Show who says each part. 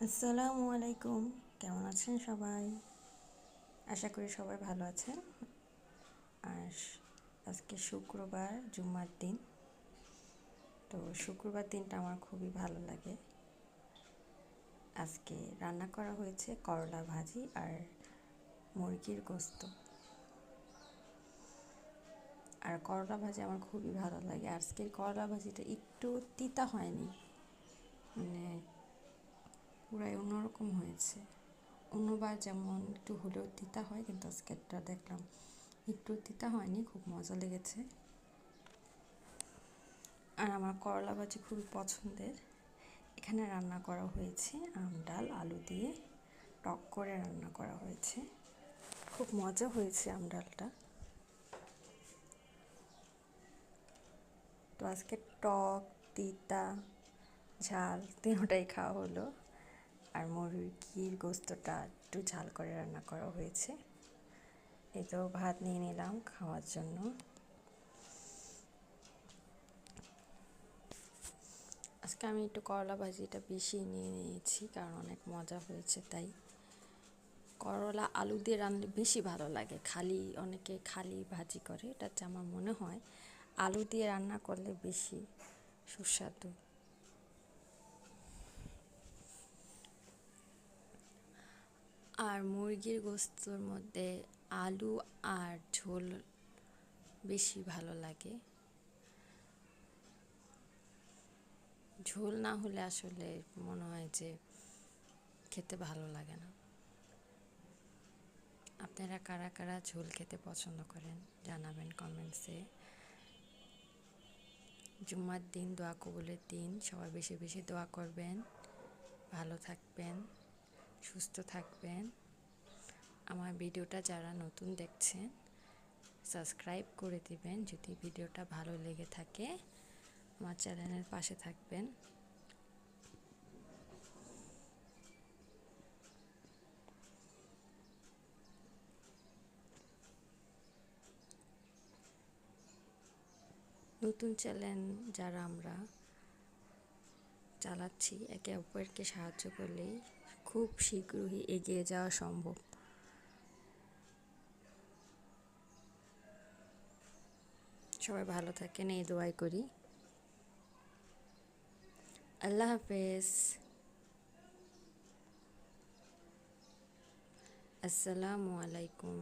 Speaker 1: আসসালামু আলাইকুম। কেমন আছেন সবাই? আশা করি সবাই ভালো আছেন। আর আজকে শুক্রবার, জুম্মার দিন। তো শুক্রবার দিনটা আমার খুবই ভালো লাগে। আজকে রান্না করা হয়েছে করলা ভাজি আর মুরগির গোস্ত। আর করলা ভাজি আমার খুবই ভালো লাগে। আজকের করলা ভাজিটা একটু তিতা হয়নি, মানে পুরাই অন্যরকম হয়েছে। অন্যবার যেমন একটু হলেও তিতা হয়, কিন্তু আজকেরটা দেখলাম একটু তিতা হয়নি, খুব মজা লেগেছে। আর আমার করলা ভাজি খুবই পছন্দের। এখানে রান্না করা হয়েছে আম ডাল আলু দিয়ে, টক করে রান্না করা হয়েছে। খুব মজা হয়েছে আম ডালটা। তো আজকে টক, তিতা, ঝাল তিনটাই খাওয়া হলো। আর মুরগির গোস্তটা একটু ঝাল করে রান্না করা হয়েছে। এই তো ভাত নিয়ে নিলাম খাওয়ার জন্য। আজকে আমি একটু করলা ভাজিটা বেশি নিয়ে নিয়েছি, কারণ অনেক মজা হয়েছে তাই। করলা আলু দিয়ে রান্নালে বেশি ভালো লাগে। অনেকে খালি ভাজি করে, এটা হচ্ছে আমার মনে হয় আলু দিয়ে রান্না করলে বেশি সুস্বাদু। আর মুরগির গোস্তর মধ্যে আলু আর ঝোল বেশি ভালো লাগে। ঝোল না হলে আসলে মনে হয় যে খেতে ভালো লাগে না। আপনারা কারা কারা ঝোল খেতে পছন্দ করেন জানাবেন কমেন্টসে। জুম্মার দিন, দোয়া কবুলের দিন। সবাই বেশি বেশি দোয়া করবেন, ভালো থাকবেন, সুস্থ থাকবেন। আমার ভিডিওটা যারা নতুন দেখছেন সাবস্ক্রাইব করে দিবেন। যদি ভিডিওটা ভালো লেগে থাকে আমার চ্যানেলের পাশে থাকবেন। নতুন চ্যানেল যারা আমরা চালাচ্ছি, একে অপরকে সাহায্য করলেই খুব শীঘ্রই এগিয়ে যাওয়া সম্ভব। সবাই ভালো থাকেন এই দোয়াই করি। আল্লাহ হাফেজ। আসসালামু আলাইকুম।